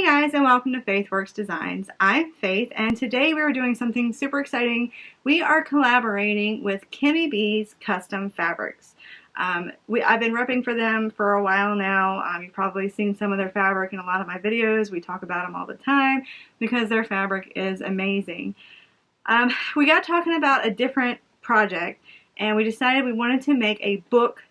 guys, and welcome to Faith Works Designs. I'm Faith, and today we are doing something super exciting. We are collaborating with Kimmy B's Custom Fabrics. I've been repping for them for a while now. You've probably seen some of their fabric in a lot of my videos. We talk about them all the time because their fabric is amazing. We got talking about a different project, and we decided we wanted to make a book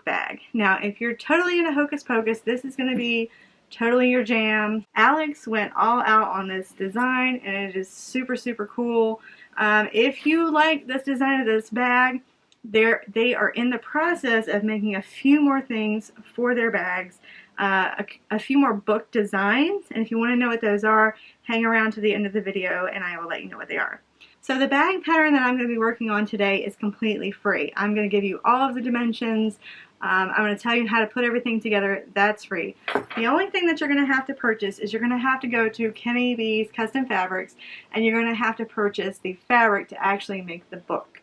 bag. Now, if you're totally into Hocus Pocus, this is going to be totally your jam. Alex went all out on this design, and it is super, super cool. If you like this design of this bag, they are in the process of making a few more things for their bags, a few more book designs, and if you want to know what those are, hang around to the end of the video and I will let you know what they are. So the bag pattern that I'm going to be working on today is completely free. I'm going to give you all of the dimensions. I'm going to tell you how to put everything together. That's free. The only thing that you're going to have to purchase is you're going to have to go to Kimmy B's Custom Fabrics, and you're going to have to purchase the fabric to actually make the book.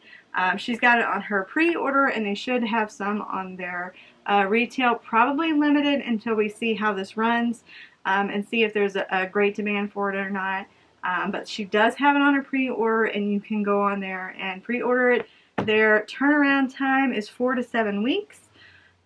She's got it on her pre-order, and they should have some on their retail, probably limited until we see how this runs and see if there's a great demand for it or not. But she does have it on her pre-order, and you can go on there and pre-order it. Their turnaround time is 4 to 7 weeks.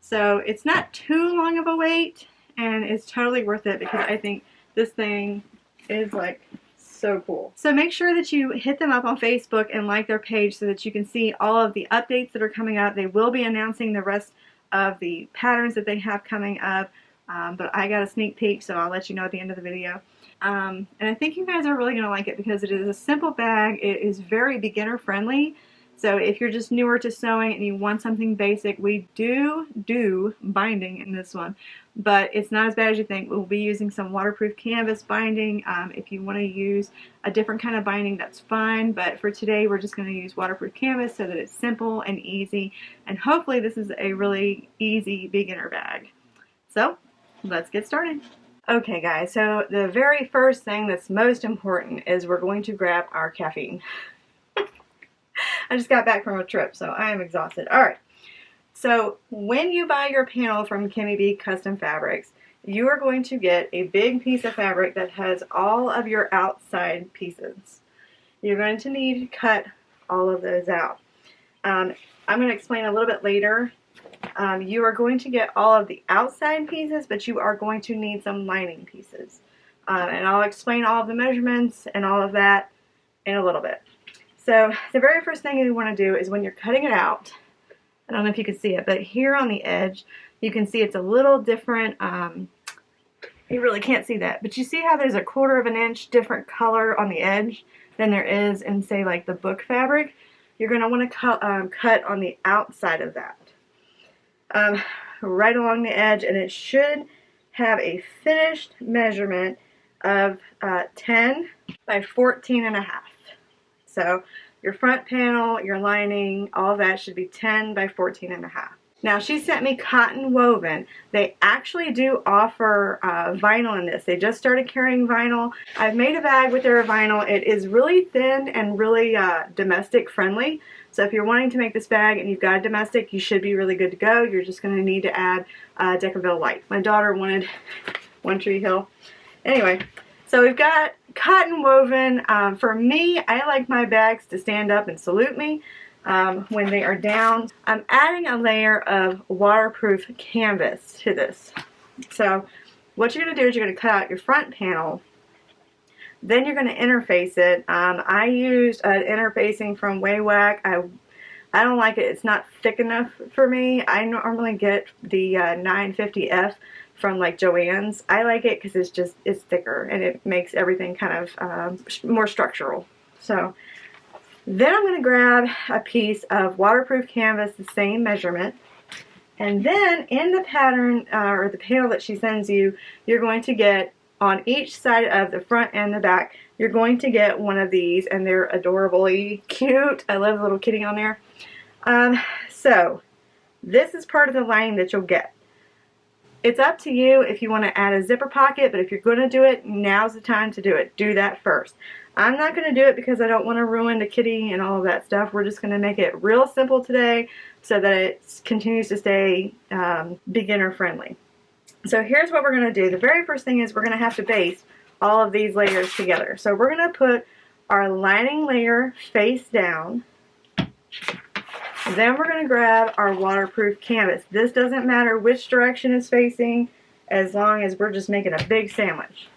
So it's not too long of a wait, and it's totally worth it because I think this thing is like so cool. So make sure that you hit them up on Facebook and like their page so that you can see all of the updates that are coming up. They will be announcing the rest of the patterns that they have coming up, but I got a sneak peek, so I'll let you know at the end of the video. And I think you guys are really going to like it because it is a simple bag. It is very beginner friendly. So if you're just newer to sewing and you want something basic, we do binding in this one, but it's not as bad as you think. We'll be using some waterproof canvas binding. If you want to use a different kind of binding, that's fine, but for today we're just going to use waterproof canvas so that it's simple and easy, and hopefully this is a really easy beginner bag. So let's get started. Okay guys, so the very first thing that's most important is we're going to grab our caffeine. I just got back from a trip, so I am exhausted. Alright, so when you buy your panel from Kimmy B Custom Fabrics, you are going to get a big piece of fabric that has all of your outside pieces. You're going to need to cut all of those out. I'm going to explain a little bit later. You are going to get all of the outside pieces, but you are going to need some lining pieces. And I'll explain all of the measurements and all of that in a little bit. So the very first thing you want to do is when you're cutting it out, I don't know if you can see it, but here on the edge, you can see it's a little different. You really can't see that, but you see how there's a 1/4 of an inch different color on the edge than there is in, say, like the book fabric? You're going to want to cut on the outside of that. Right along the edge, and it should have a finished measurement of 10 by 14.5. So your front panel, your lining, all of that should be 10 by 14.5. Now she sent me cotton woven. They actually do offer vinyl in this. They just started carrying vinyl. I've made a bag with their vinyl. It is really thin and really domestic friendly. So if you're wanting to make this bag and you've got a domestic, you should be really good to go. You're just going to need to add Decaville Light. My daughter wanted One Tree Hill. Anyway, so we've got cotton woven. For me, I like my bags to stand up and salute me when they are down. I'm adding a layer of waterproof canvas to this. So what you're going to do is you're going to cut out your front panel. Then you're going to interface it. I used an interfacing from Waywack. I don't like it. It's not thick enough for me. I normally get the 950F from like Joann's. I like it because it's thicker and it makes everything kind of more structural. So then I'm going to grab a piece of waterproof canvas, the same measurement, and then in the pattern or the panel that she sends you, you're going to get on each side of the front and the back, you're going to get one of these, and they're adorably cute. I love the little kitty on there. So this is part of the lining that you'll get. It's up to you if you want to add a zipper pocket, but if you're going to do it, now's the time to do it. Do that first. I'm not going to do it because I don't want to ruin the kitty and all of that stuff. We're just going to make it real simple today so that it continues to stay beginner friendly. So here's what we're going to do. The very first thing is we're going to have to baste all of these layers together. So we're going to put our lining layer face down. Then we're going to grab our waterproof canvas. This doesn't matter which direction it's facing as long as we're just making a big sandwich.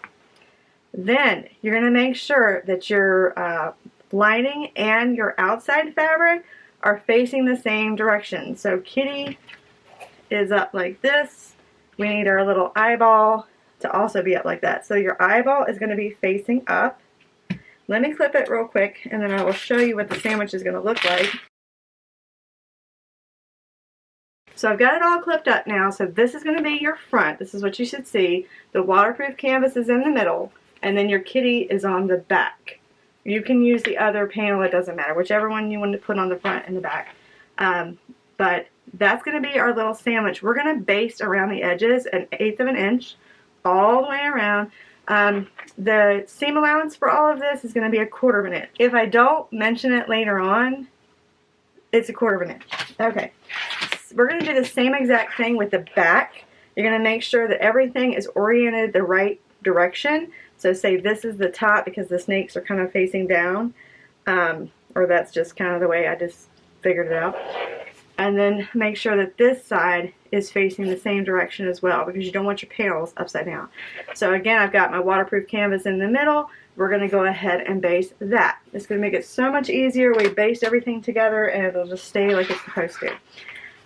Then you're going to make sure that your lining and your outside fabric are facing the same direction. So Kitty is up like this. We need our little eyeball to also be up like that. So your eyeball is going to be facing up. Let me clip it real quick and then I will show you what the sandwich is going to look like. So I've got it all clipped up now. So this is going to be your front. This is what you should see. The waterproof canvas is in the middle and then your kitty is on the back. You can use the other panel, it doesn't matter, whichever one you want to put on the front and the back. But that's going to be our little sandwich. We're going to baste around the edges 1/8 of an inch all the way around. The seam allowance for all of this is going to be 1/4 of an inch. If I don't mention it later on, it's 1/4 of an inch. Okay, so we're going to do the same exact thing with the back. You're going to make sure that everything is oriented the right direction. So say this is the top because the snakes are kind of facing down, or that's just kind of the way I just figured it out. And then make sure that this side is facing the same direction as well because you don't want your panels upside down. So again, I've got my waterproof canvas in the middle. We're going to go ahead and baste that. It's going to make it so much easier. We baste everything together and it'll just stay like it's supposed to.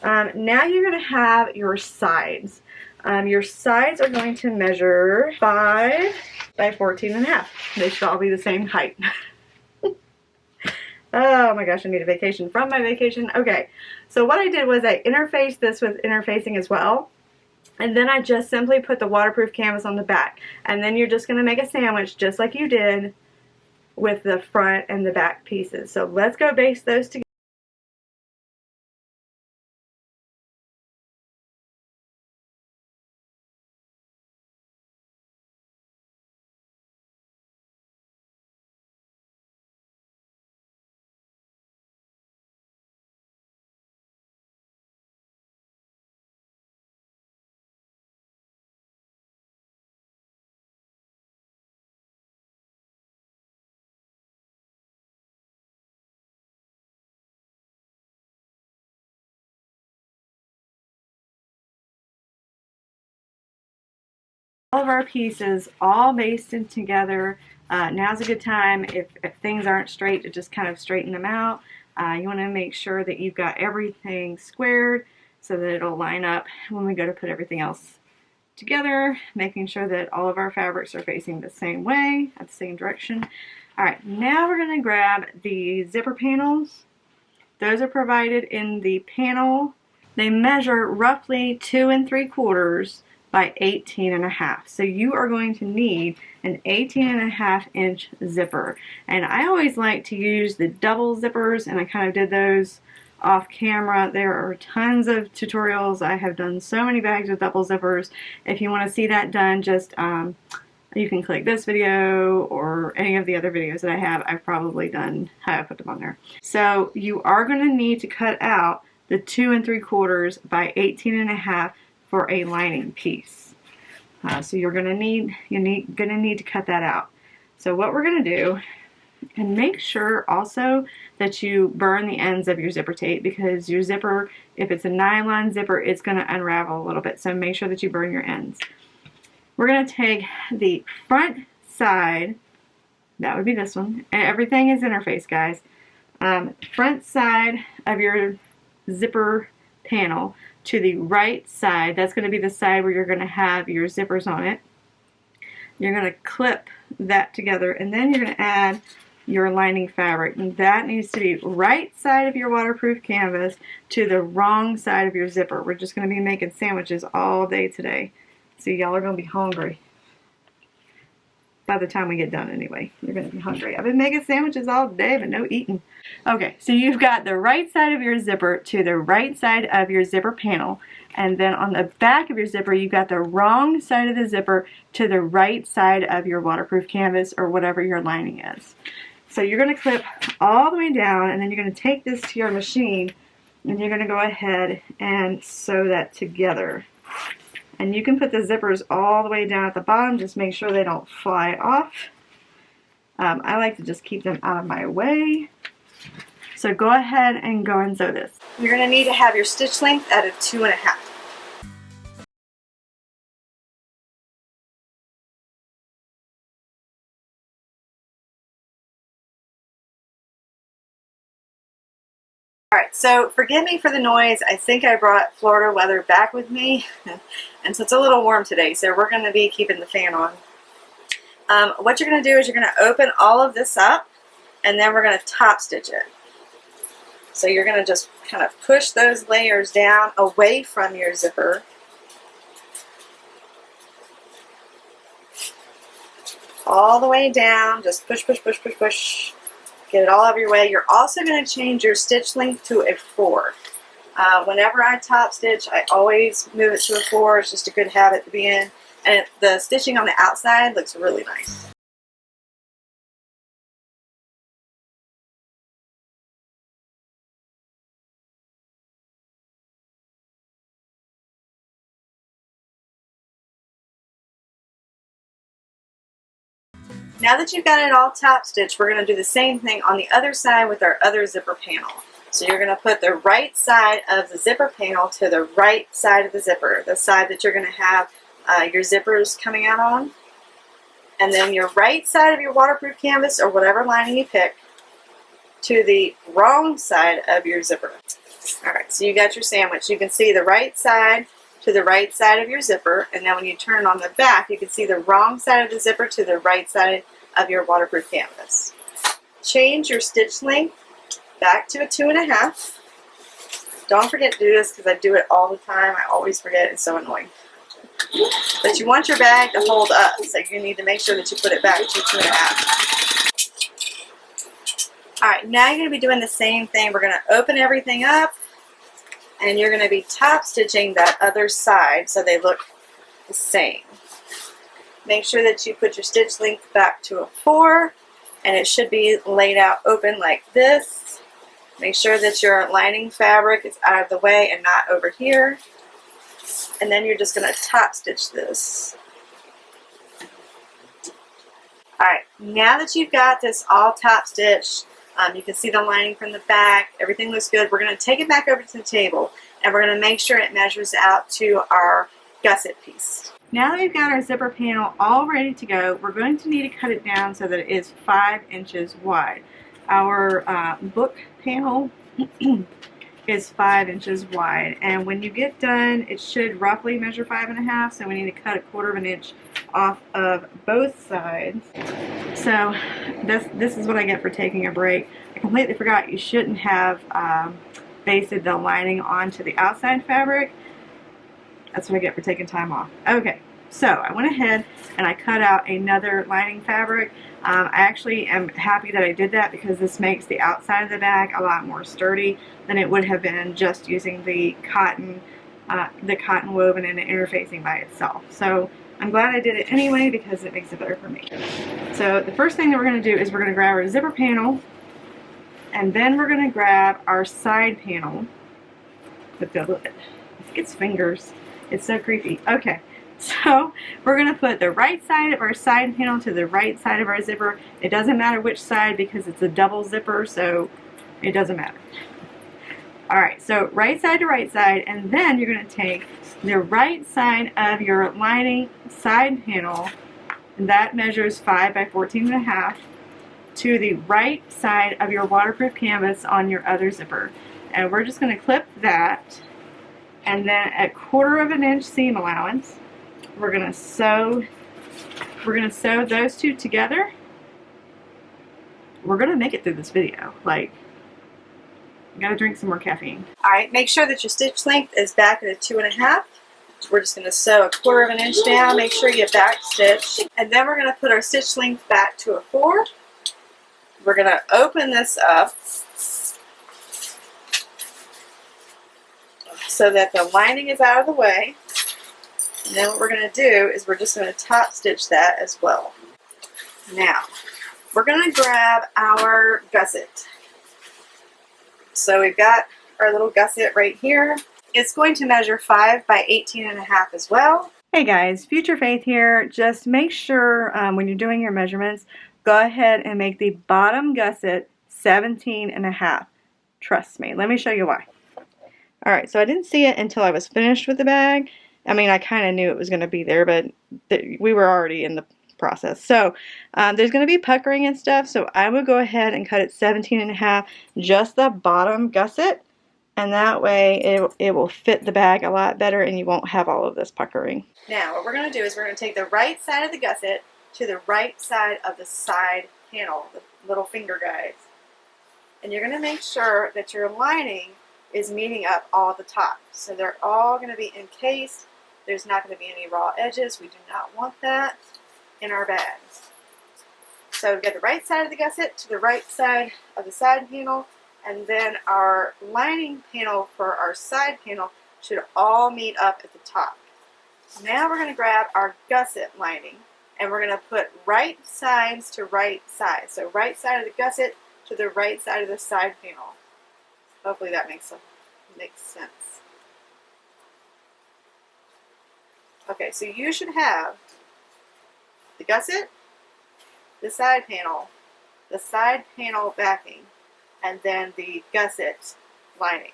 Now you're going to have your sides. Your sides are going to measure 5 by 14.5. They should all be the same height. Oh my gosh, I need a vacation from my vacation. Okay, so what I did was I interfaced this with interfacing as well. And then I just simply put the waterproof canvas on the back. And then you're just going to make a sandwich just like you did with the front and the back pieces. So let's go baste those together. All of our pieces all basted together. Now's a good time if things aren't straight to just kind of straighten them out. You want to make sure that you've got everything squared so that it'll line up when we go to put everything else together, making sure that all of our fabrics are facing the same way, at the same direction. Alright, now we're going to grab the zipper panels. Those are provided in the panel. They measure roughly 2 3/4 by 18.5. So you are going to need an 18.5 inch zipper. And I always like to use the double zippers, and I kind of did those off camera. There are tons of tutorials. I have done so many bags with double zippers. If you want to see that done, just you can click this video or any of the other videos that I have. I've probably done how I put them on there. So you are going to need to cut out the 2 3/4 by 18.5 for a lining piece. So you're going to need to cut that out. So what we're going to do, and make sure also that you burn the ends of your zipper tape, because your zipper, if it's a nylon zipper, it's going to unravel a little bit. So make sure that you burn your ends. We're going to take the front side, that would be this one, and everything is interfaced, guys. Front side of your zipper panel to the right side, that's going to be the side where you're going to have your zippers on it. You're going to clip that together, and then you're going to add your lining fabric, and that needs to be right side of your waterproof canvas to the wrong side of your zipper. We're just going to be making sandwiches all day today, so y'all are going to be hungry. By the time we get done anyway, you're going to be hungry. I've been making sandwiches all day, but no eating. Okay, so you've got the right side of your zipper to the right side of your zipper panel, and then on the back of your zipper, you've got the wrong side of the zipper to the right side of your waterproof canvas or whatever your lining is. So you're going to clip all the way down, and then you're going to take this to your machine, and you're going to go ahead and sew that together. And you can put the zippers all the way down at the bottom, just make sure they don't fly off. I like to just keep them out of my way. So go ahead and go and sew this. You're going to need to have your stitch length at a 2.5. Alright, so forgive me for the noise. I think I brought Florida weather back with me. And so it's a little warm today, so we're going to be keeping the fan on. What you're going to do is you're going to open all of this up, and then we're going to top stitch it. So you're going to just kind of push those layers down away from your zipper. All the way down, just push, push, push, push, push. Get it all of your way. You're also going to change your stitch length to a 4. Whenever I top stitch, I always move it to a 4. It's just a good habit to be in. And the stitching on the outside looks really nice. Now that you've got it all top stitched, we're going to do the same thing on the other side with our other zipper panel. So you're going to put the right side of the zipper panel to the right side of the zipper, the side that you're going to have your zippers coming out on. And then your right side of your waterproof canvas, or whatever lining you pick, to the wrong side of your zipper. Alright, so you got your sandwich. You can see the right side to the right side of your zipper, and then when you turn on the back, you can see the wrong side of the zipper to the right side of your waterproof canvas. Change your stitch length back to a 2.5. Don't forget to do this because I do it all the time. I always forget. It's so annoying. But you want your bag to hold up, so you need to make sure that you put it back to 2.5. Alright, now you're going to be doing the same thing. We're going to open everything up, and you're going to be top stitching that other side so they look the same. Make sure that you put your stitch length back to a 4, and it should be laid out open like this. Make sure that your lining fabric is out of the way and not over here. And then you're just going to top stitch this. Alright, now that you've got this all top stitched, you can see the lining from the back, everything looks good. We're going to take it back over to the table, and we're going to make sure it measures out to our gusset piece. Now that we've got our zipper panel all ready to go, we're going to need to cut it down so that it is 5 inches wide. Our book panel is 5 inches wide, and when you get done, it should roughly measure 5.5, so we need to cut 1/4 inch off of both sides. So this is what I get for taking a break. I completely forgot you shouldn't have basted the lining onto the outside fabric. That's what I get for taking time off. Okay, so I went ahead and I cut out another lining fabric. I actually am happy that I did that because this makes the outside of the bag a lot more sturdy than it would have been just using the cotton woven and interfacing by itself. So I'm glad I did it anyway because it makes it better for me. So the first thing that we're going to do is we're going to grab our zipper panel, and then we're going to grab our side panel. I think it's fingers. It's so creepy. Okay, so we're going to put the right side of our side panel to the right side of our zipper. It doesn't matter which side because it's a double zipper, so it doesn't matter. Alright, so right side to right side, and then you're going to take the right side of your lining side panel, and that measures 5 by 14.5, to the right side of your waterproof canvas on your other zipper. And we're just going to clip that, and then at 1/4 inch seam allowance, we're going to sew those two together. We're going to make it through this video. Like, gotta drink some more caffeine. Alright, make sure that your stitch length is back at a 2.5. We're just going to sew 1/4 inch down. Make sure you back stitch. And then we're going to put our stitch length back to a 4. We're going to open this up so that the lining is out of the way. And then what we're going to do is we're just going to top stitch that as well. Now, we're going to grab our gusset. So we've got our little gusset right here. It's going to measure 5 by 18.5 as well. Hey guys, Future Faith here. Just make sure when you're doing your measurements, go ahead and make the bottom gusset 17.5. Trust me. Let me show you why. Alright, so I didn't see it until I was finished with the bag. I mean, I kind of knew it was going to be there, but we were already in the process. So there's going to be puckering and stuff, so I would go ahead and cut it 17.5, just the bottom gusset. And that way it will fit the bag a lot better and you won't have all of this puckering. Now what we're going to do is we're going to take the right side of the gusset to the right side of the side panel, the little finger guys. And you're going to make sure that your lining is meeting up all at the top. So they're all going to be encased. There's not going to be any raw edges. We do not want that in our bags. So we've got the right side of the gusset to the right side of the side panel. And then our lining panel for our side panel should all meet up at the top. Now we're going to grab our gusset lining and we're going to put right sides to right sides. So right side of the gusset to the right side of the side panel. Hopefully that makes sense. Okay, so you should have the gusset, the side panel backing, and then the gusset lining.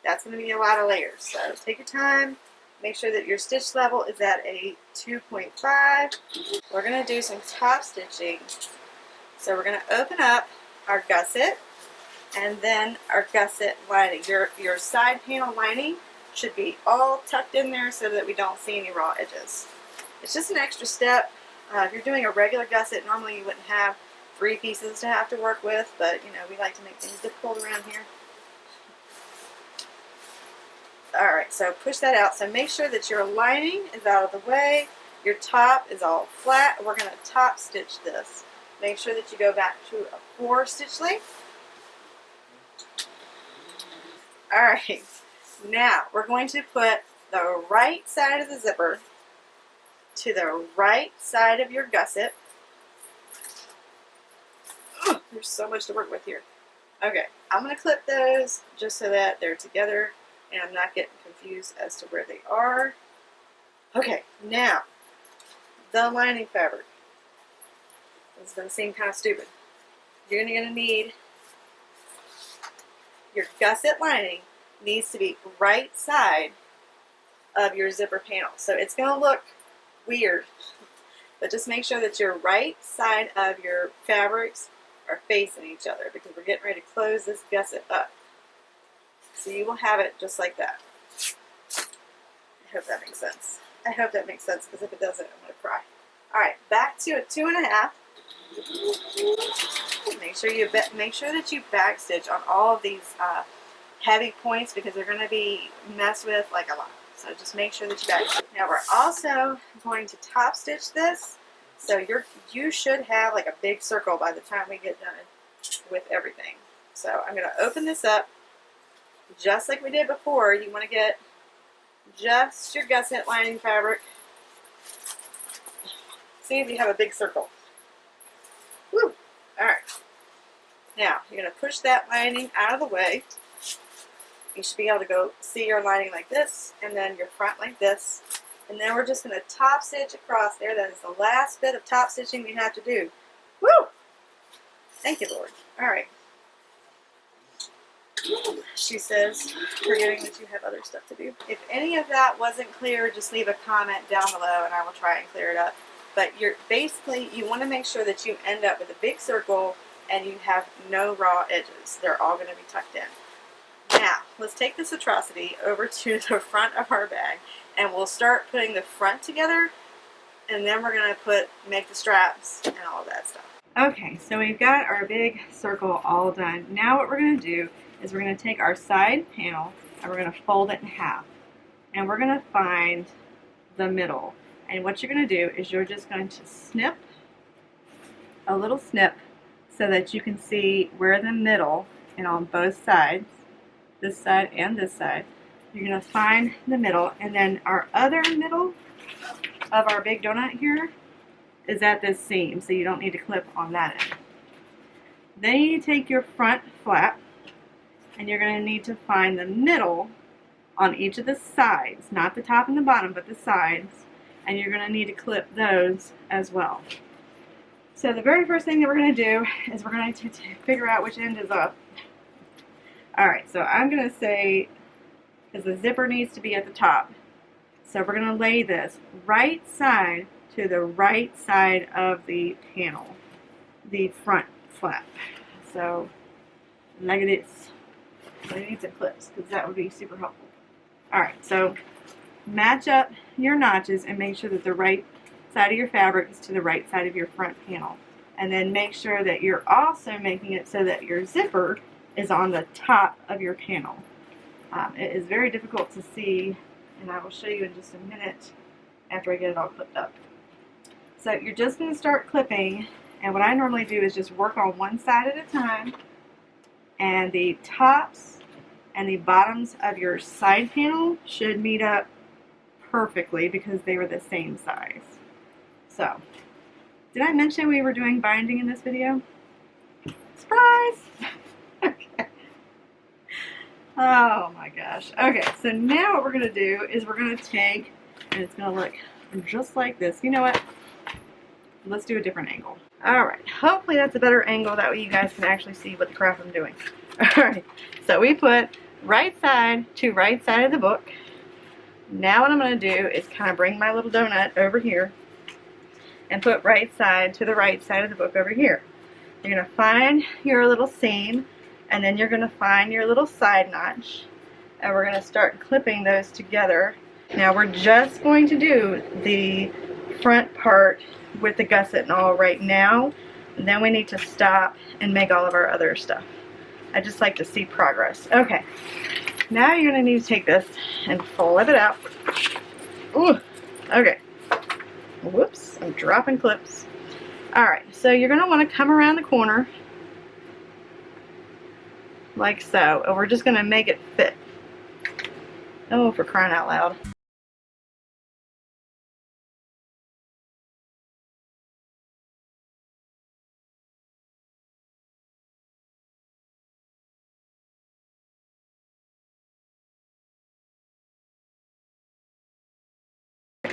That's going to be a lot of layers, so take your time. Make sure that your stitch level is at a 2.5. We're going to do some top stitching. So we're going to open up our gusset and then our gusset lining. Your side panel lining should be all tucked in there so that we don't see any raw edges. It's just an extra step. If you're doing a regular gusset, normally you wouldn't have 3 pieces to have to work with, but you know, we like to make things difficult around here. Alright, so push that out. So make sure that your lining is out of the way, your top is all flat. We're going to top stitch this. Make sure that you go back to a 4 stitch length. Alright, now we're going to put the right side of the zipper to the right side of your gusset. There's so much to work with here. Okay, I'm going to clip those just so that they're together and I'm not getting confused as to where they are. Okay, now, the lining fabric. This is going to seem kind of stupid. You're going to need your gusset lining needs to be right side of your zipper panel. So it's going to look weird, but just make sure that your right side of your fabrics are facing each other because we're getting ready to close this gusset up. So you will have it just like that. I hope that makes sense. I hope that makes sense because if it doesn't, I'm going to cry. Alright, back to a 2.5. Make sure that you back stitch on all of these heavy points because they're going to be messed with like a lot. So just make sure that you back stitch. Now we're also going to top stitch this. So you should have like a big circle by the time we get done with everything. So I'm going to open this up just like we did before. You want to get just your gusset lining fabric. See if you have a big circle. Woo! Alright. Now you're going to push that lining out of the way. You should be able to go see your lining like this and then your front like this. And then we're just going to top stitch across there. That is the last bit of top stitching we have to do. Woo! Thank you, Lord. Alright. She says, forgetting that you have other stuff to do. If any of that wasn't clear, just leave a comment down below and I will try and clear it up. But basically, you want to make sure that you end up with a big circle and you have no raw edges. They're all going to be tucked in. Now, let's take this atrocity over to the front of our bag and we'll start putting the front together and then we're going to make the straps and all of that stuff. Okay, so we've got our big circle all done. Now what we're going to do is we're going to take our side panel and we're going to fold it in half. And we're going to find the middle. And what you're going to do is you're just going to snip a little snip so that you can see where the middle, and on both sides, this side and this side, you're going to find the middle. And then our other middle of our big donut here is at this seam, so you don't need to clip on that end. Then you take your front flap and you're going to need to find the middle on each of the sides, not the top and the bottom, but the sides, and you're going to need to clip those as well. So the very first thing that we're going to do is we're going to figure out which end is up. Alright, so I'm going to say, because the zipper needs to be at the top, so we're going to lay this right side to the right side of the panel, the front flap. So, like this. So I need some clips, because that would be super helpful. Alright, so match up your notches and make sure that the right side of your fabric is to the right side of your front panel. And then make sure that you're also making it so that your zipper is on the top of your panel. It is very difficult to see, and I will show you in just a minute after I get it all clipped up. So you're just going to start clipping, and what I normally do is just work on one side at a time, and the tops and the bottoms of your side panel should meet up perfectly because they were the same size. So, did I mention we were doing binding in this video? Surprise! Okay. Oh my gosh. Okay, so now what we're going to do is we're going to take, and it's going to look just like this. You know what? Let's do a different angle. Alright, hopefully that's a better angle, that way you guys can actually see what the crap I'm doing. Alright, so we put right side to right side of the book. Now what I'm going to do is kind of bring my little donut over here and put right side to the right side of the book over here. You're going to find your little seam, and then you're going to find your little side notch, and we're going to start clipping those together. Now we're just going to do the front part with the gusset and all right now, and then we need to stop and make all of our other stuff. I just like to see progress. Okay, now you're going to need to take this and flip it out. Ooh, okay. Whoops, I'm dropping clips. Alright, so you're going to want to come around the corner like so, and we're just going to make it fit. Oh, for crying out loud.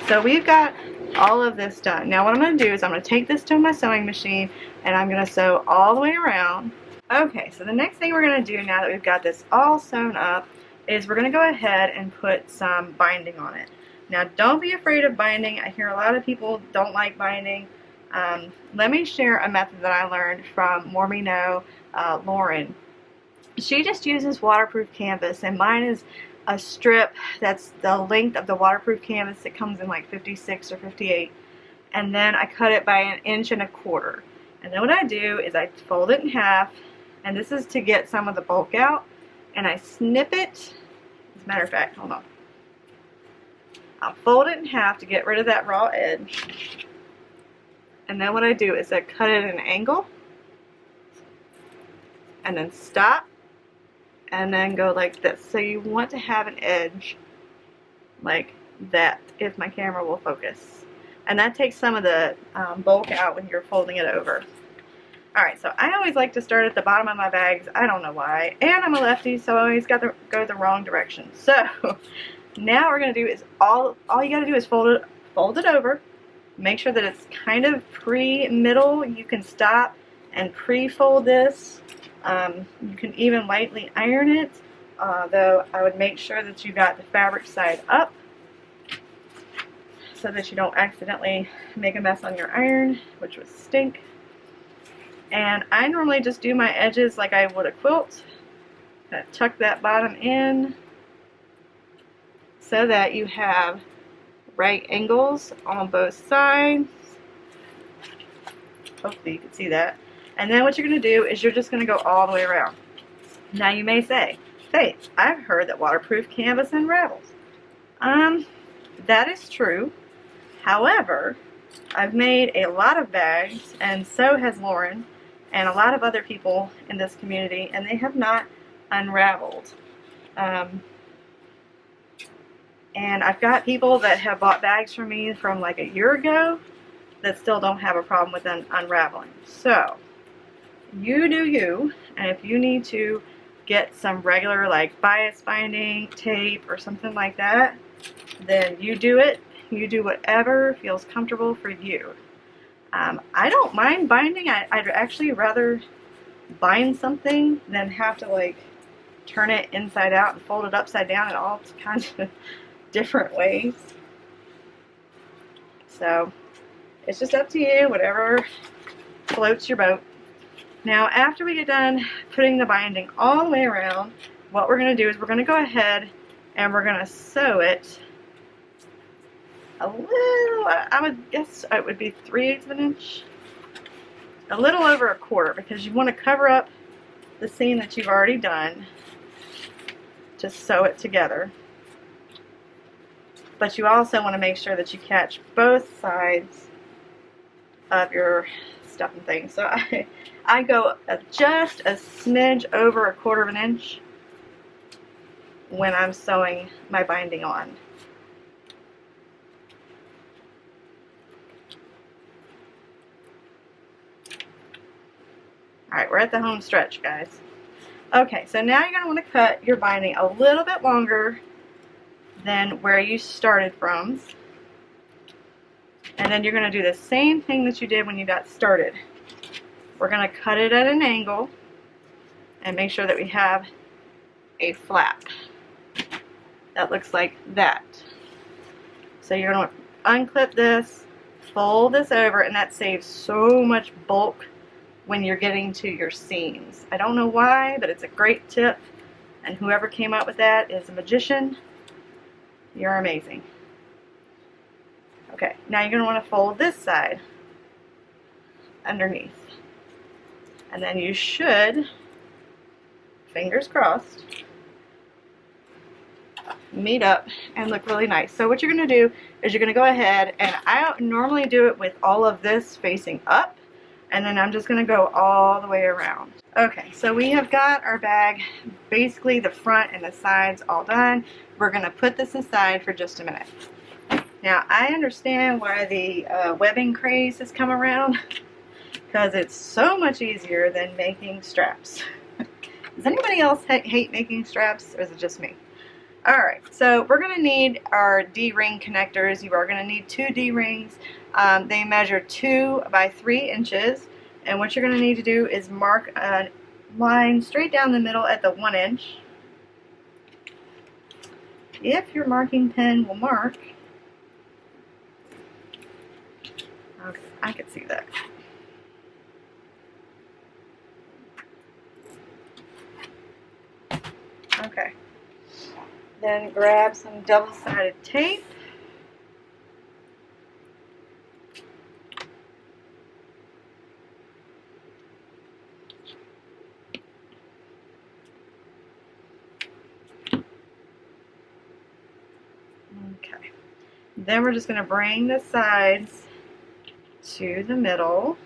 So we've got all of this done. Now what I'm going to do is I'm going to take this to my sewing machine and I'm going to sew all the way around. Okay, so the next thing we're going to do now that we've got this all sewn up is we're going to go ahead and put some binding on it. Now don't be afraid of binding. I hear a lot of people don't like binding. Let me share a method that I learned from More Me Know, Lauren. She just uses waterproof canvas, and mine is a strip that's the length of the waterproof canvas that comes in like 56 or 58, and then I cut it by 1.25 inches. And then what I do is I fold it in half, and this is to get some of the bulk out, and I snip it. As a matter of fact, hold on, I'll fold it in half to get rid of that raw edge, and then what I do is I cut it at an angle and then stop and then go like this. So you want to have an edge like that, if my camera will focus. And that takes some of the bulk out when you're folding it over. Alright, so I always like to start at the bottom of my bags. I don't know why. And I'm a lefty, so I always got to go the wrong direction. So now what we're going to do is all you got to do is fold it over. Make sure that it's kind of pre-middle. You can stop and pre-fold this. You can even lightly iron it, though I would make sure that you got the fabric side up so that you don't accidentally make a mess on your iron, which would stink. And I normally just do my edges like I would a quilt. Tuck that bottom in so that you have right angles on both sides. Hopefully you can see that. And then what you're going to do is you're just going to go all the way around. Now you may say, Faith, I've heard that waterproof canvas unravels. That is true. However, I've made a lot of bags, and so has Lauren, and a lot of other people in this community, and they have not unraveled. And I've got people that have bought bags from me from like a year ago that still don't have a problem with unraveling. So, you do you, and if you need to get some regular like bias binding tape or something like that, then you do it. You do whatever feels comfortable for you. I don't mind binding. I'd actually rather bind something than have to like turn it inside out and fold it upside down in all kinds of different ways. So it's just up to you, whatever floats your boat. Now after we get done putting the binding all the way around, what we're going to do is we're going to go ahead and we're going to sew it a little, I would guess it would be 3/8 of an inch, a little over a quarter, because you want to cover up the seam that you've already done to sew it together. But you also want to make sure that you catch both sides of your stuff and things. So I go just a smidge over a quarter of an inch when I'm sewing my binding on. Alright, we're at the home stretch, guys. Okay, so now you're going to want to cut your binding a little bit longer than where you started from. And then you're going to do the same thing that you did when you got started. We're going to cut it at an angle and make sure that we have a flap that looks like that. So you're going to unclip this, fold this over, and that saves so much bulk when you're getting to your seams. I don't know why, but it's a great tip, and whoever came up with that is a magician. You're amazing. Okay, now you're going to want to fold this side underneath, and then you should, fingers crossed, meet up and look really nice. So what you're going to do is you're going to go ahead, and I normally do it with all of this facing up, and then I'm just going to go all the way around. Okay, so we have got our bag, basically the front and the sides all done. We're going to put this aside for just a minute. Now, I understand why the webbing craze has come around, because it's so much easier than making straps. Does anybody else hate making straps, or is it just me? Alright, so we're going to need our D-ring connectors. You are going to need 2 D-rings. They measure 2 by 3 inches. And what you're going to need to do is mark a line straight down the middle at the 1 inch. If your marking pen will mark. Okay, I can see that. Okay. Then grab some double-sided tape. Okay. Then we're just going to bring the sides to the middle.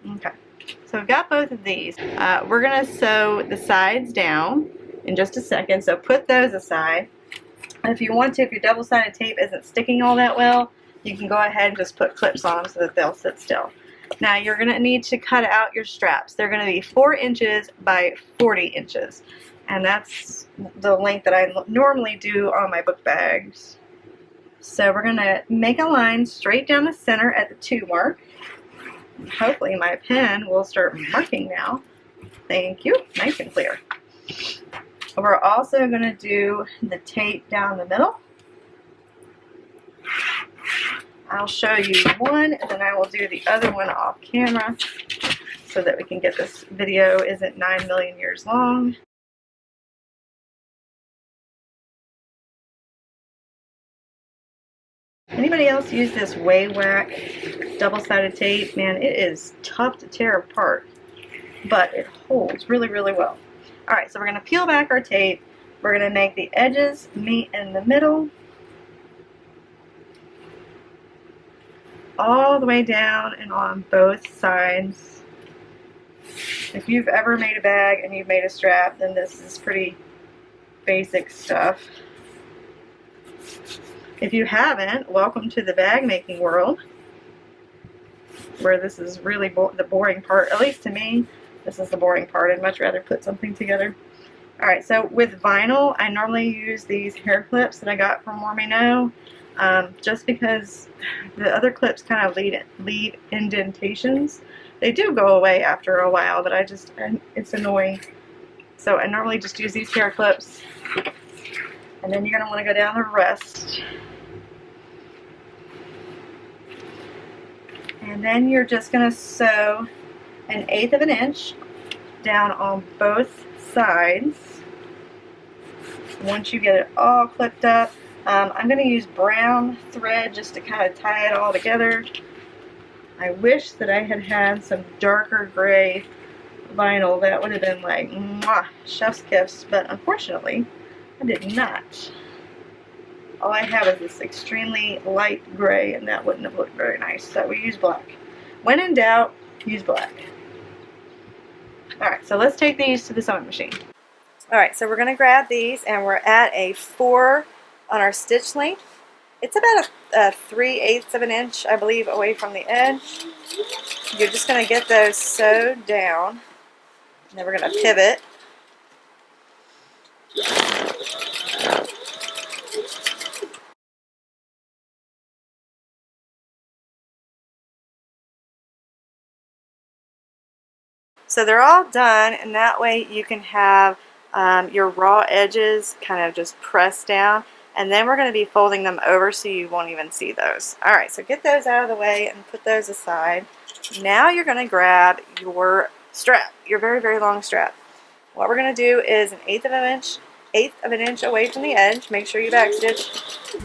Okay, so we've got both of these. We're going to sew the sides down in just a second, so put those aside. And if you want to, if your double-sided tape isn't sticking all that well, you can go ahead and just put clips on them so that they'll sit still. Now you're going to need to cut out your straps. They're going to be 4 inches by 40 inches. And that's the length that I normally do on my book bags. So we're going to make a line straight down the center at the 2 mark. Hopefully my pen will start marking now. Thank you. Nice and clear. We're also going to do the tape down the middle. I'll show you one, and then I will do the other one off camera so that we can get this video isn't 9 million years long. Anybody else use this Way-Whack double-sided tape? Man, it is tough to tear apart, but it holds really, really well. Alright, so we're going to peel back our tape. We're going to make the edges meet in the middle, all the way down and on both sides. If you've ever made a bag and you've made a strap, then this is pretty basic stuff. If you haven't, welcome to the bag making world, where this is really the boring part. At least to me, this is the boring part. I'd much rather put something together. Alright, so with vinyl, I normally use these hair clips that I got from Warmy No, just because the other clips kind of leave indentations. They do go away after a while, but it's annoying. So I normally just use these hair clips, and then you're going to want to go down the rest. And then you're just going to sew 1/8 of an inch down on both sides. Once you get it all clipped up, I'm going to use brown thread just to kind of tie it all together. I wish that I had some darker gray vinyl. That would have been like mwah, chef's kiss, but unfortunately I did not. All I have is this extremely light gray, and that wouldn't have looked very nice, so we use black. When in doubt, use black. Alright, so let's take these to the sewing machine. Alright, so we're going to grab these, and we're at a 4 on our stitch length. It's about a 3/8 of an inch, I believe, away from the edge. You're just going to get those sewed down, and then we're going to pivot. So they're all done, and that way you can have your raw edges kind of just pressed down, and then we're going to be folding them over so you won't even see those. Alright, so get those out of the way and put those aside. Now you're going to grab your strap, your very, very long strap. What we're going to do is 1/8 of an inch away from the edge. Make sure you backstitch.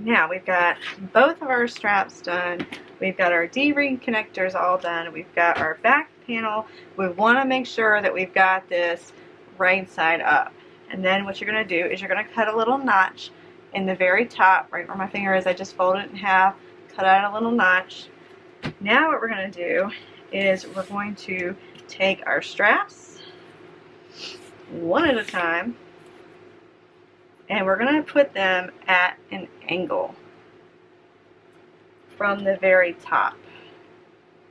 Now we've got both of our straps done. We've got our D-ring connectors all done. We've got our back panel. We want to make sure that we've got this right side up. And then what you're going to do is you're going to cut a little notch in the very top, right where my finger is. I just folded it in half, cut out a little notch. Now what we're going to do is we're going to take our straps one at a time, and we're going to put them at an angle from the very top.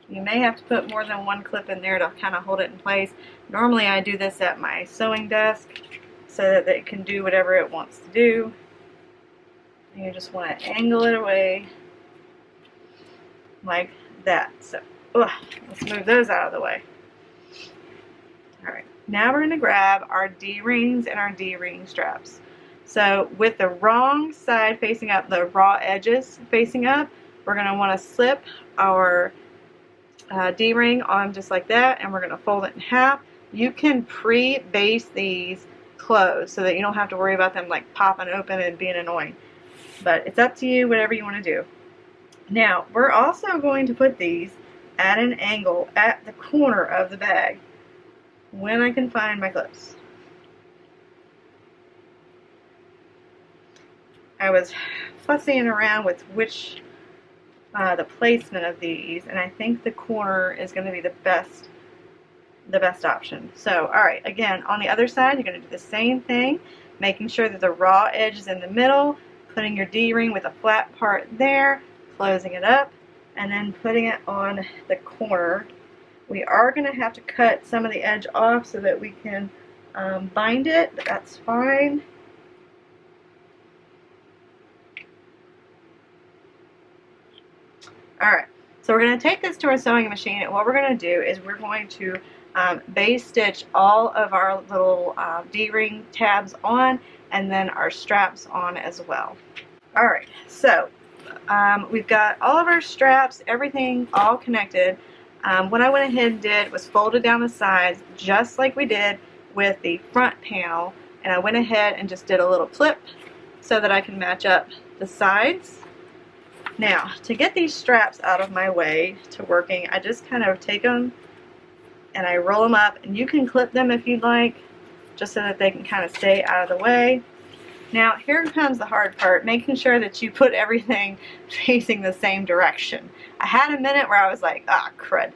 You may have to put more than one clip in there to kind of hold it in place. Normally I do this at my sewing desk so that it can do whatever it wants to do. And you just want to angle it away like that. So let's move those out of the way. Alright, now we're going to grab our D-rings and our D-ring straps. So with the wrong side facing up, the raw edges facing up, we're going to want to slip our D-ring on just like that, and we're going to fold it in half. You can pre-base these closed so that you don't have to worry about them like popping open and being annoying. But it's up to you, whatever you want to do. Now, we're also going to put these at an angle at the corner of the bag when I can find my clips. I was fussing around with the placement of these, and I think the corner is going to be the best option. So, alright, again, on the other side, you're going to do the same thing, making sure that the raw edge is in the middle, putting your D-ring with a flat part there, closing it up, and then putting it on the corner. We are going to have to cut some of the edge off so that we can bind it, but that's fine. Alright, so we're going to take this to our sewing machine, and what we're going to do is we're going to base stitch all of our little D-ring tabs on, and then our straps on as well. Alright, so we've got all of our straps, everything all connected. What I went ahead and did was folded down the sides just like we did with the front panel, and I went ahead and just did a little clip so that I can match up the sides. Now, to get these straps out of my way to working, I just kind of take them and I roll them up, and you can clip them if you'd like, just so that they can kind of stay out of the way. Now, here comes the hard part, making sure that you put everything facing the same direction. I had a minute where I was like, ah, crud.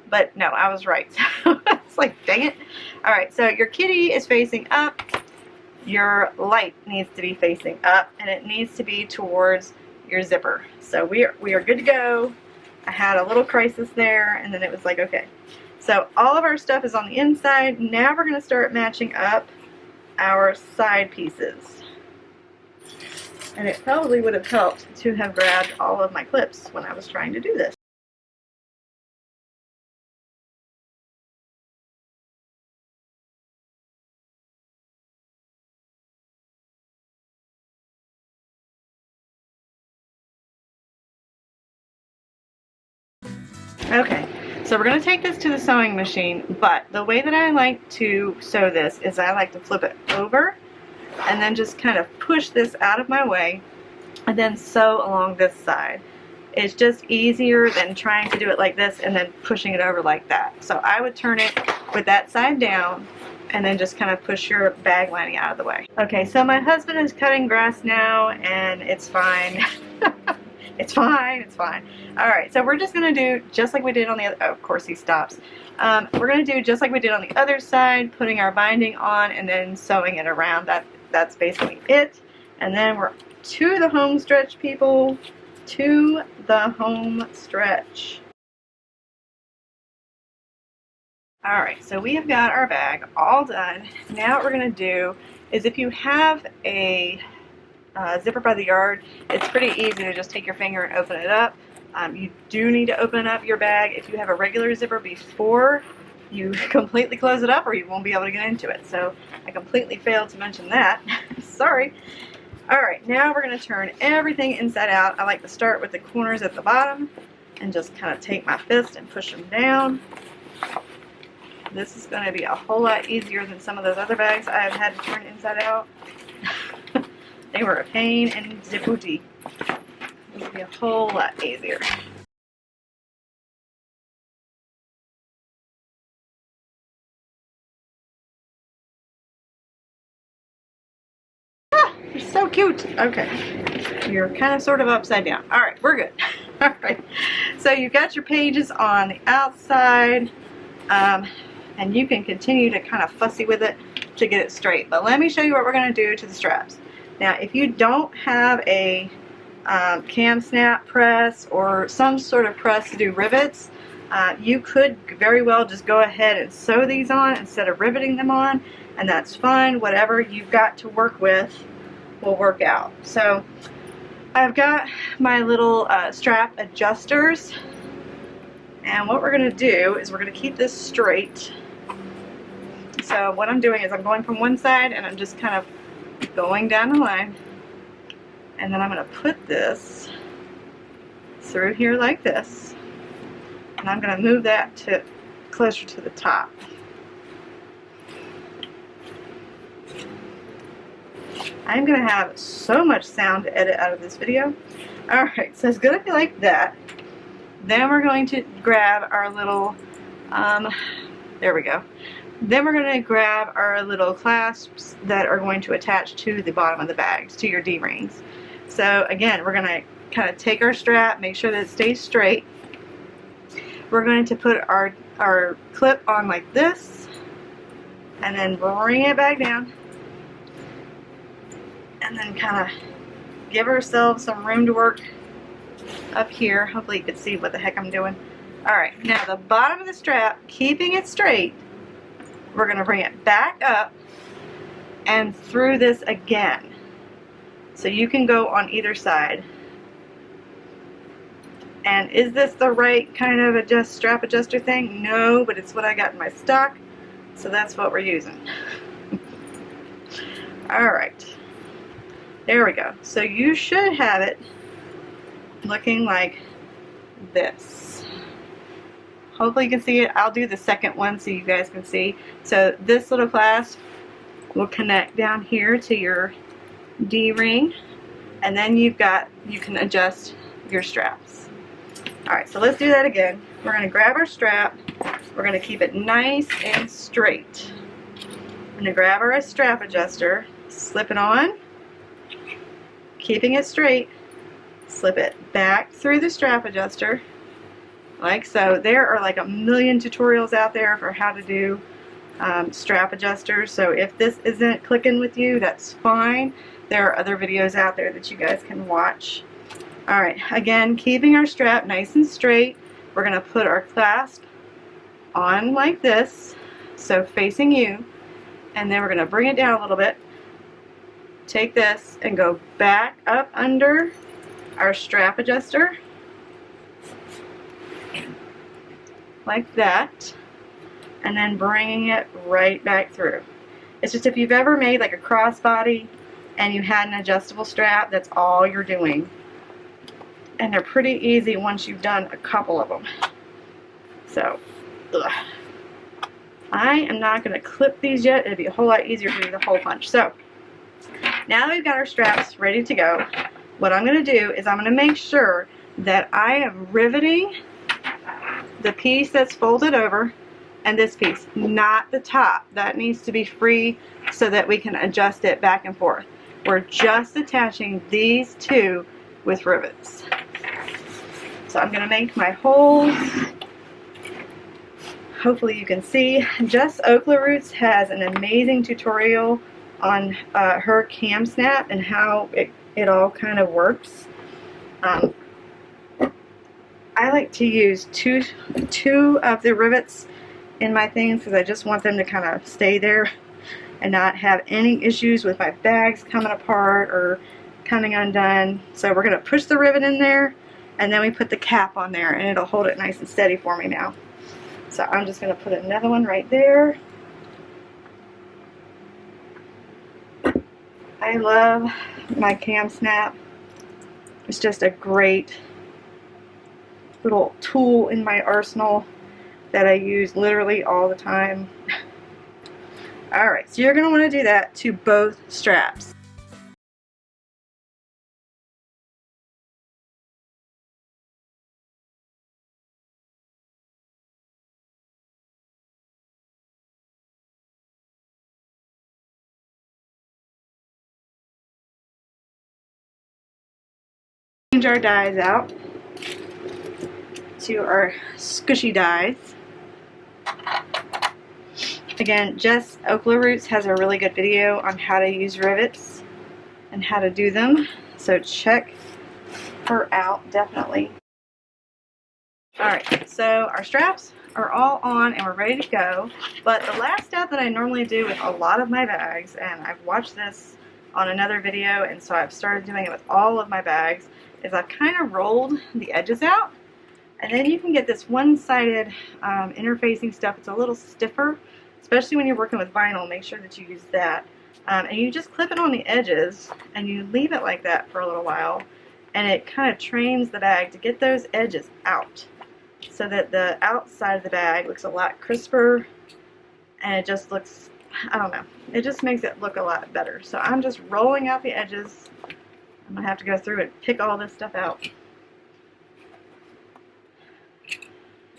But no, I was right. So it's like, dang it. Alright, so your kitty is facing up. Your light needs to be facing up, and it needs to be towards your zipper. So we are good to go. I had a little crisis there, and then it was like, okay. So all of our stuff is on the inside. Now we're going to start matching up our side pieces. And it probably would have helped to have grabbed all of my clips when I was trying to do this. Okay, so we're going to take this to the sewing machine, but the way that I like to sew this is I like to flip it over and then just kind of push this out of my way and then sew along this side. It's just easier than trying to do it like this and then pushing it over like that. So I would turn it with that side down and then just kind of push your bag lining out of the way. Okay, so my husband is cutting grass now, and it's fine. It's fine, it's fine. Alright, so we're just going to do just like we did on the other, oh, of course he stops. We're going to do just like we did on the other side, putting our binding on and then sewing it around. That's basically it. And then we're to the home stretch, people. To the home stretch. Alright, so we have got our bag all done. Now what we're going to do is, if you have a zipper by the yard, it's pretty easy to just take your finger and open it up. You do need to open up your bag if you have a regular zipper before you completely close it up, or you won't be able to get into it. So I completely failed to mention that. Sorry. Alright, now we're going to turn everything inside out. I like to start with the corners at the bottom and just kind of take my fist and push them down. This is going to be a whole lot easier than some of those other bags I've had to turn inside out. They were a pain in the booty. This will be a whole lot easier. Ah, you're so cute. Okay. You're kind of sort of upside down. Alright, we're good. Alright. So you've got your pages on the outside. And you can continue to kind of fussy with it to get it straight. But let me show you what we're going to do to the straps. Now, if you don't have a cam snap press or some sort of press to do rivets, you could very well just go ahead and sew these on instead of riveting them on, and that's fine. Whatever you've got to work with will work out. So I've got my little strap adjusters, and what we're going to do is we're going to keep this straight. So what I'm doing is I'm going from one side and I'm just kind of going down the line, and then I'm going to put this through here like this, and I'm going to move that to closer to the top. I'm going to have so much sound to edit out of this video. Alright, so it's going to be like that. Then we're going to grab our little, there we go. Then we're going to grab our little clasps that are going to attach to the bottom of the bags, to your D-rings. So again, we're going to kind of take our strap, make sure that it stays straight. We're going to put our clip on like this, and then bring it back down, and then kind of give ourselves some room to work up here. Hopefully you can see what the heck I'm doing. Alright, now the bottom of the strap, keeping it straight, we're going to bring it back up and through this again. So you can go on either side. And is this the right kind of strap adjuster thing? No, but it's what I got in my stock, so that's what we're using. Alright, there we go. So you should have it looking like this. Hopefully you can see it. I'll do the second one so you guys can see. So this little clasp will connect down here to your D-ring, and then you can adjust your straps. Alright, so let's do that again. We're going to grab our strap. We're going to keep it nice and straight. I'm going to grab our strap adjuster, slip it on, keeping it straight, slip it back through the strap adjuster, like so. There are like a million tutorials out there for how to do strap adjusters, so if this isn't clicking with you, that's fine. There are other videos out there that you guys can watch. Alright, again, keeping our strap nice and straight, we're going to put our clasp on like this, so facing you, and then we're going to bring it down a little bit, take this and go back up under our strap adjuster, like that, and then bringing it right back through. It's just if you've ever made like a crossbody and you had an adjustable strap, that's all you're doing. And they're pretty easy once you've done a couple of them. So, I am not going to clip these yet. It'd be a whole lot easier to do the hole punch. So, now that we've got our straps ready to go, what I'm going to do is I'm going to make sure that I am riveting the piece that's folded over and this piece, not the top. That needs to be free so that we can adjust it back and forth. We're just attaching these two with rivets. So I'm going to make my holes. Hopefully you can see. Jess Oakler Roots has an amazing tutorial on her cam snap and how it all kind of works. I like to use two of the rivets in my things because I just want them to kind of stay there and not have any issues with my bags coming apart or coming undone. So we're going to push the rivet in there, and then we put the cap on there, and it'll hold it nice and steady for me now. So I'm just going to put another one right there. I love my cam snap. It's just a great little tool in my arsenal that I use literally all the time. Alright, so you're going to want to do that to both straps. Change our dies out to our squishy dies. Again, Jess Oakler Roots has a really good video on how to use rivets and how to do them, so check her out definitely. Alright, so our straps are all on and we're ready to go, but the last step that I normally do with a lot of my bags, and I've watched this on another video and so I've started doing it with all of my bags, is I've kind of rolled the edges out, and then you can get this one-sided interfacing stuff. It's a little stiffer, especially when you're working with vinyl. Make sure that you use that. And you just clip it on the edges and you leave it like that for a little while, and it kind of trains the bag to get those edges out so that the outside of the bag looks a lot crisper, and it just looks, I don't know, it just makes it look a lot better. So I'm just rolling out the edges. I'm going to have to go through and pick all this stuff out.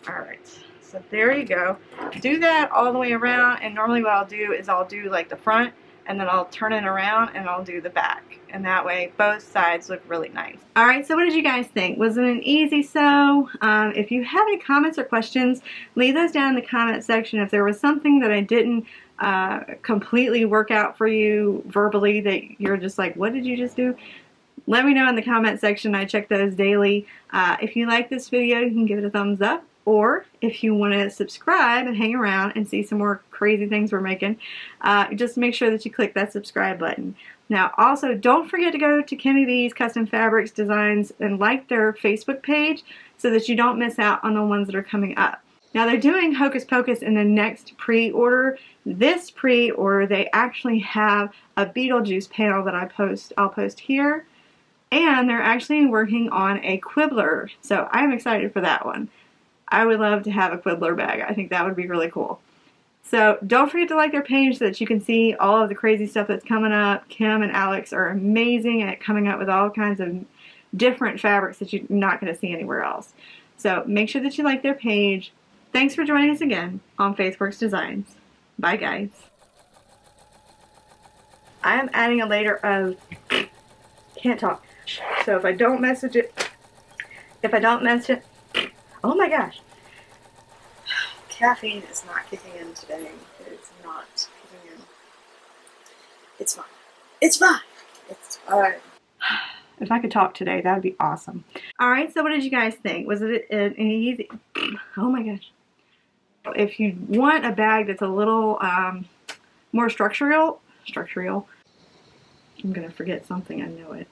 Alright, so there you go. Do that all the way around, and normally what I'll do is I'll do like the front, and then I'll turn it around and I'll do the back. And that way both sides look really nice. Alright, so what did you guys think? Was it an easy sew? If you have any comments or questions, leave those down in the comment section. If there was something that I didn't completely work out for you verbally that you're just like, what did you just do? Let me know in the comment section. I check those daily. If you like this video, you can give it a thumbs up. Or if you want to subscribe and hang around and see some more crazy things we're making, just make sure that you click that subscribe button. Now also, don't forget to go to Kimmy B's Custom Fabrics Designs and like their Facebook page so that you don't miss out on the ones that are coming up. Now they're doing Hocus Pocus in the next pre-order. This pre-order, they actually have a Beetlejuice panel that I'll post here. And they're actually working on a quibbler, so I'm excited for that one. I would love to have a quibbler bag. I think that would be really cool. So don't forget to like their page so that you can see all of the crazy stuff that's coming up. Kim and Alex are amazing at coming up with all kinds of different fabrics that you're not going to see anywhere else. So make sure that you like their page. Thanks for joining us again on FaithWorks Designs. Bye, guys. I am adding a layer of, can't talk. So if I don't message it, oh my gosh. Caffeine is not kicking in today. It's not kicking in. It's fine. It's fine. It's fine. If I could talk today, that would be awesome. Alright, so what did you guys think? Was it an easy? Oh my gosh. If you want a bag that's a little more structural, I'm going to forget something, I know it.